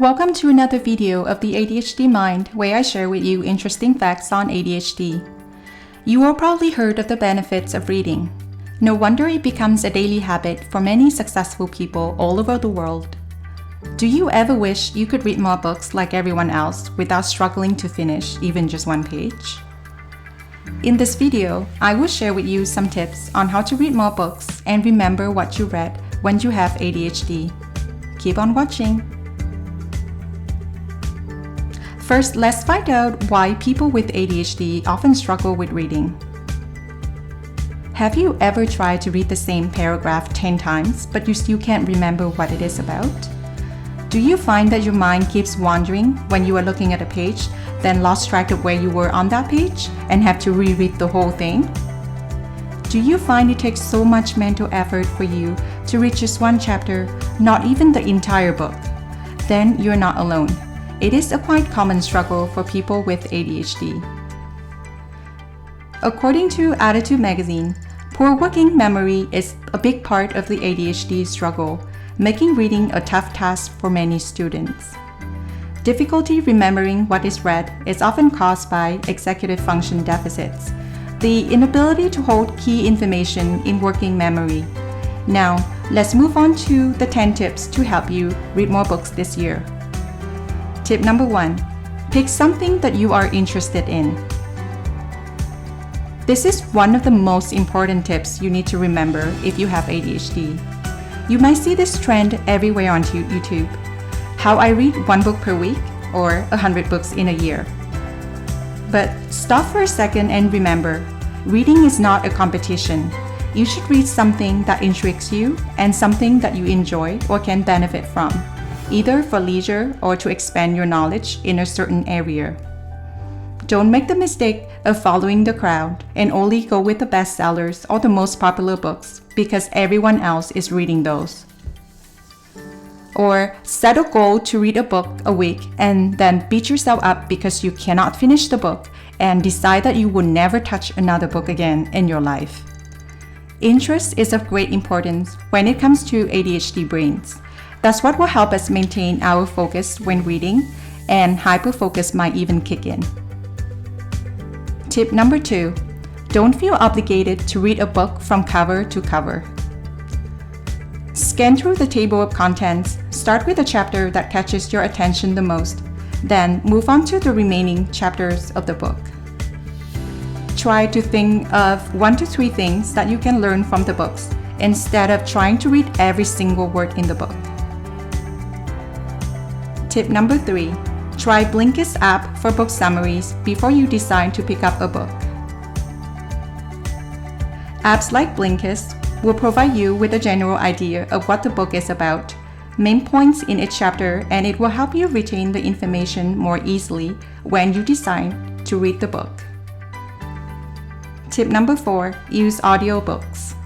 Welcome to another video of the ADHD Mind, where I share with you interesting facts on ADHD. You all probably heard of the benefits of reading. No wonder it becomes a daily habit for many successful people all over the world. Do you ever wish you could read more books like everyone else without struggling to finish even just one page? In this video, I will share with you some tips on how to read more books and remember what you read when you have ADHD. Keep on watching. First, let's find out why people with ADHD often struggle with reading. Have you ever tried to read the same paragraph 10 times, but you still can't remember what it is about? Do you find that your mind keeps wandering when you are looking at a page, then lost track of where you were on that page and have to reread the whole thing? Do you find it takes so much mental effort for you to read just one chapter, not even the entire book? Then you're not alone. It is a quite common struggle for people with ADHD. According to Attitude magazine, poor working memory is a big part of the ADHD struggle, making reading a tough task for many students. Difficulty remembering what is read is often caused by executive function deficits, the inability to hold key information in working memory. Now, let's move on to the 10 tips to help you read more books this year. Tip number 1. Pick something that you are interested in. This is one of the most important tips you need to remember if you have ADHD. You might see this trend everywhere on YouTube. How I read one book per week or 100 books in a year. But stop for a second and remember, reading is not a competition. You should read something that intrigues you and something that you enjoy or can benefit from, either for leisure or to expand your knowledge in a certain area. Don't make the mistake of following the crowd and only go with the bestsellers or the most popular books because everyone else is reading those. Or set a goal to read a book a week and then beat yourself up because you cannot finish the book and decide that you will never touch another book again in your life. Interest is of great importance when it comes to ADHD brains. That's what will help us maintain our focus when reading, and hyperfocus might even kick in. Tip number 2. Don't feel obligated to read a book from cover to cover. Scan through the table of contents, start with a chapter that catches your attention the most, then move on to the remaining chapters of the book. Try to think of 1 to 3 things that you can learn from the books, instead of trying to read every single word in the book. Tip number 3. Try Blinkist app for book summaries before you decide to pick up a book. Apps like Blinkist will provide you with a general idea of what the book is about, main points in each chapter, and it will help you retain the information more easily when you decide to read the book. Tip number 4. Use audiobooks.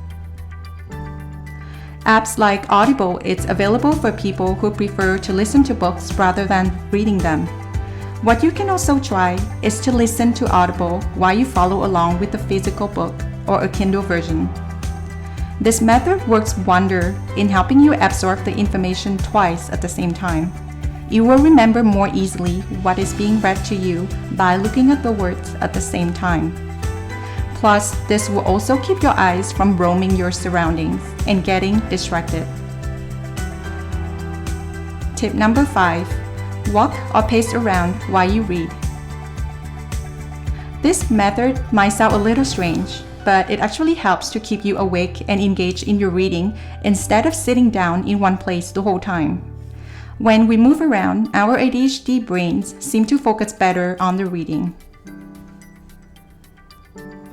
Apps like Audible is available for people who prefer to listen to books rather than reading them. What you can also try is to listen to Audible while you follow along with the physical book or a Kindle version. This method works wonder in helping you absorb the information twice at the same time. You will remember more easily what is being read to you by looking at the words at the same time. Plus, this will also keep your eyes from roaming your surroundings and getting distracted. Tip number 5. Walk or pace around while you read. This method might sound a little strange, but it actually helps to keep you awake and engaged in your reading instead of sitting down in one place the whole time. When we move around, our ADHD brains seem to focus better on the reading.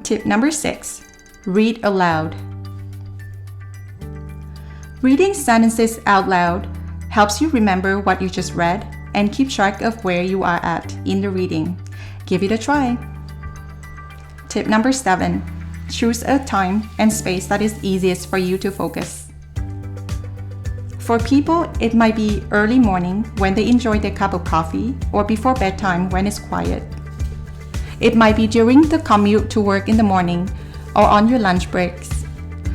Tip number 6. Read aloud. Reading sentences out loud helps you remember what you just read and keep track of where you are at in the reading. Give it a try. Tip number 7. Choose a time and space that is easiest for you to focus. For people, it might be early morning when they enjoy their cup of coffee, or before bedtime when it's quiet. It might be during the commute to work in the morning or on your lunch breaks.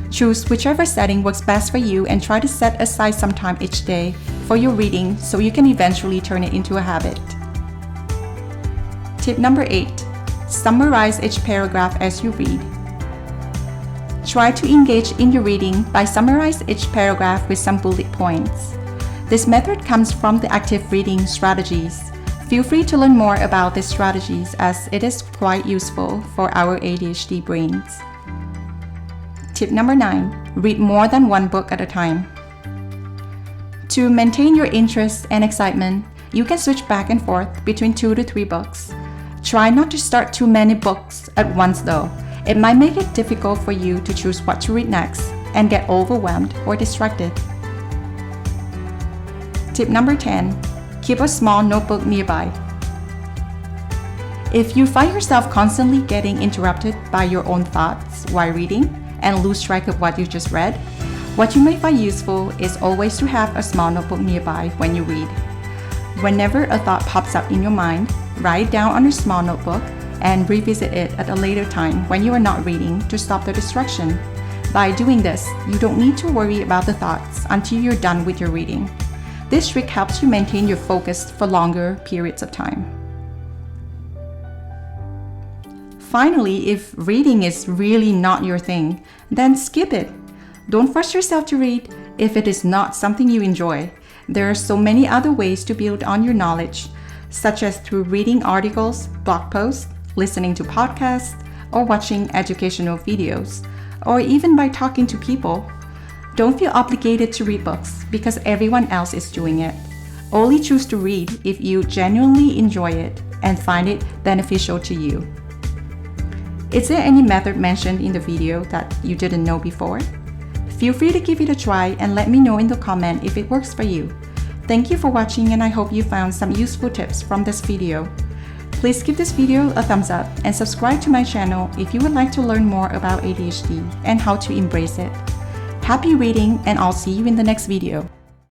Choose whichever setting works best for you and try to set aside some time each day for your reading so you can eventually turn it into a habit. Tip number 8. Summarize each paragraph as you read. Try to engage in your reading by summarizing each paragraph with some bullet points. This method comes from the active reading strategies. Feel free to learn more about these strategies as it is quite useful for our ADHD brains. Tip number 9. Read more than one book at a time. To maintain your interest and excitement, you can switch back and forth between 2 to 3 books. Try not to start too many books at once though. It might make it difficult for you to choose what to read next and get overwhelmed or distracted. Tip number 10. Keep a small notebook nearby. If you find yourself constantly getting interrupted by your own thoughts while reading and lose track of what you just read, what you may find useful is always to have a small notebook nearby when you read. Whenever a thought pops up in your mind, write it down on a small notebook and revisit it at a later time when you are not reading to stop the distraction. By doing this, you don't need to worry about the thoughts until you're done with your reading. This trick helps you maintain your focus for longer periods of time. Finally, if reading is really not your thing, then skip it. Don't force yourself to read if it is not something you enjoy. There are so many other ways to build on your knowledge, such as through reading articles, blog posts, listening to podcasts, or watching educational videos, or even by talking to people. Don't feel obligated to read books because everyone else is doing it. Only choose to read if you genuinely enjoy it and find it beneficial to you. Is there any method mentioned in the video that you didn't know before? Feel free to give it a try and let me know in the comment if it works for you. Thank you for watching and I hope you found some useful tips from this video. Please give this video a thumbs up and subscribe to my channel if you would like to learn more about ADHD and how to embrace it. Happy reading and I'll see you in the next video.